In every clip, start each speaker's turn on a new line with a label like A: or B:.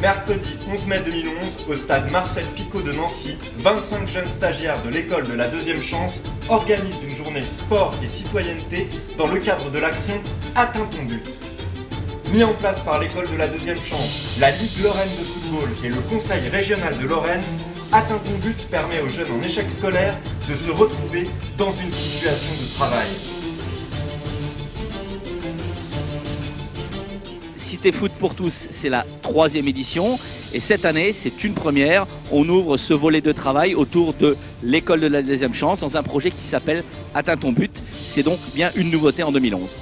A: Mercredi 11 mai 2011, au stade Marcel Picot de Nancy, 25 jeunes stagiaires de l'école de la deuxième chance organisent une journée sport et citoyenneté dans le cadre de l'action Atteins ton but. Mis en place par l'école de la deuxième chance, la Ligue Lorraine de football et le Conseil régional de Lorraine, Atteins ton but permet aux jeunes en échec scolaire de se retrouver dans une situation de travail.
B: Cité Foot pour tous, c'est la 3e édition et cette année, c'est une première. On ouvre ce volet de travail autour de l'école de la deuxième chance dans un projet qui s'appelle Atteins ton but. C'est donc bien une nouveauté en 2011.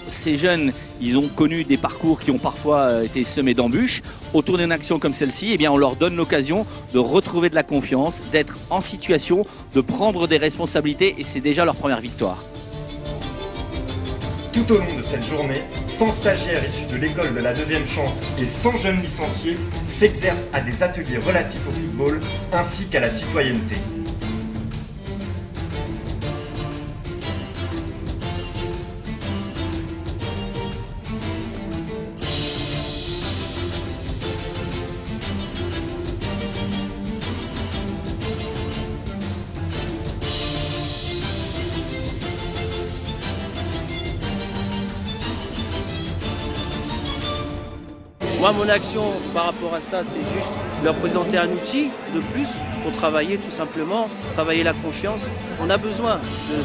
B: Ces jeunes, ils ont connu des parcours qui ont parfois été semés d'embûches. Autour d'une action comme celle-ci, eh bien, on leur donne l'occasion de retrouver de la confiance, d'être en situation, de prendre des responsabilités et c'est déjà leur première victoire.
A: Tout au long de cette journée, 100 stagiaires issus de l'école de la deuxième chance et 100 jeunes licenciés s'exercent à des ateliers relatifs au football ainsi qu'à la citoyenneté.
C: Moi, mon action par rapport à ça, c'est juste leur présenter un outil de plus pour travailler tout simplement, travailler la confiance. On a besoin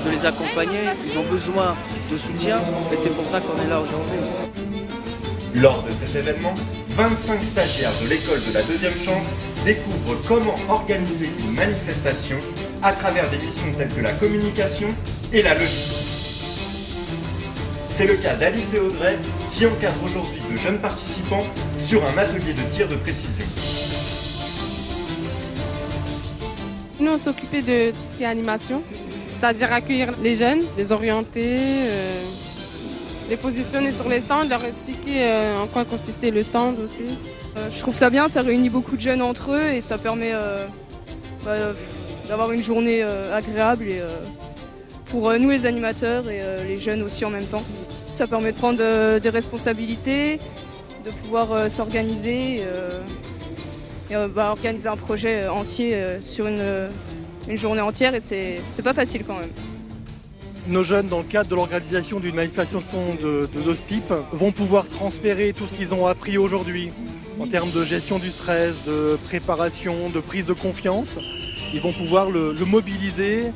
C: de les accompagner, ils ont besoin de soutien et c'est pour ça qu'on est là aujourd'hui.
A: Lors de cet événement, 25 stagiaires de l'école de la deuxième chance découvrent comment organiser une manifestation à travers des missions telles que la communication et la logistique. C'est le cas d'Alice et Audrey qui encadrent aujourd'hui de jeunes participants sur un atelier de tir de précision.
D: Nous, on s'occupait de tout ce qui est animation, c'est-à-dire accueillir les jeunes, les orienter, les positionner sur les stands, leur expliquer en quoi consistait le stand aussi.
E: Je trouve ça bien, ça réunit beaucoup de jeunes entre eux et ça permet d'avoir une journée agréable et, pour nous les animateurs et les jeunes aussi en même temps. Ça permet de prendre des responsabilités, de pouvoir s'organiser et organiser un projet entier sur une journée entière et c'est pas facile quand même.
F: Nos jeunes, dans le cadre de l'organisation d'une manifestation de ce type, vont pouvoir transférer tout ce qu'ils ont appris aujourd'hui en termes de gestion du stress, de préparation, de prise de confiance. Ils vont pouvoir le mobiliser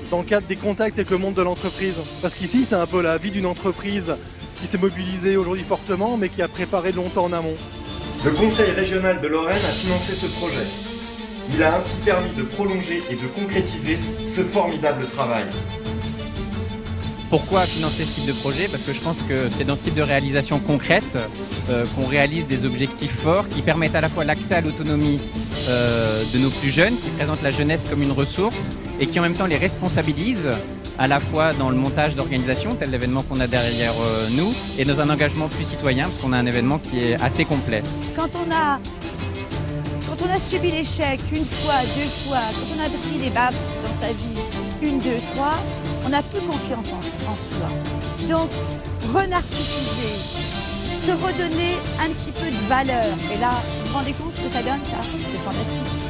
F: dans le cadre des contacts avec le monde de l'entreprise. Parce qu'ici, c'est un peu la vie d'une entreprise qui s'est mobilisée aujourd'hui fortement, mais qui a préparé longtemps en amont.
A: Le Conseil régional de Lorraine a financé ce projet. Il a ainsi permis de prolonger et de concrétiser ce formidable travail.
G: Pourquoi financer ce type de projet? Parce que je pense que c'est dans ce type de réalisation concrète qu'on réalise des objectifs forts qui permettent à la fois l'accès à l'autonomie de nos plus jeunes, qui présentent la jeunesse comme une ressource et qui en même temps les responsabilisent à la fois dans le montage d'organisation, tel l'événement qu'on a derrière nous, et dans un engagement plus citoyen, parce qu'on a un événement qui est assez complet.
H: Quand on a subi l'échec une fois, deux fois, quand on a pris des baffes dans sa vie, 1, 2, 3, on n'a plus confiance en soi. Donc, renarcissiser, se redonner un petit peu de valeur. Et là, vous vous rendez compte ce que ça donne, ça? C'est fantastique.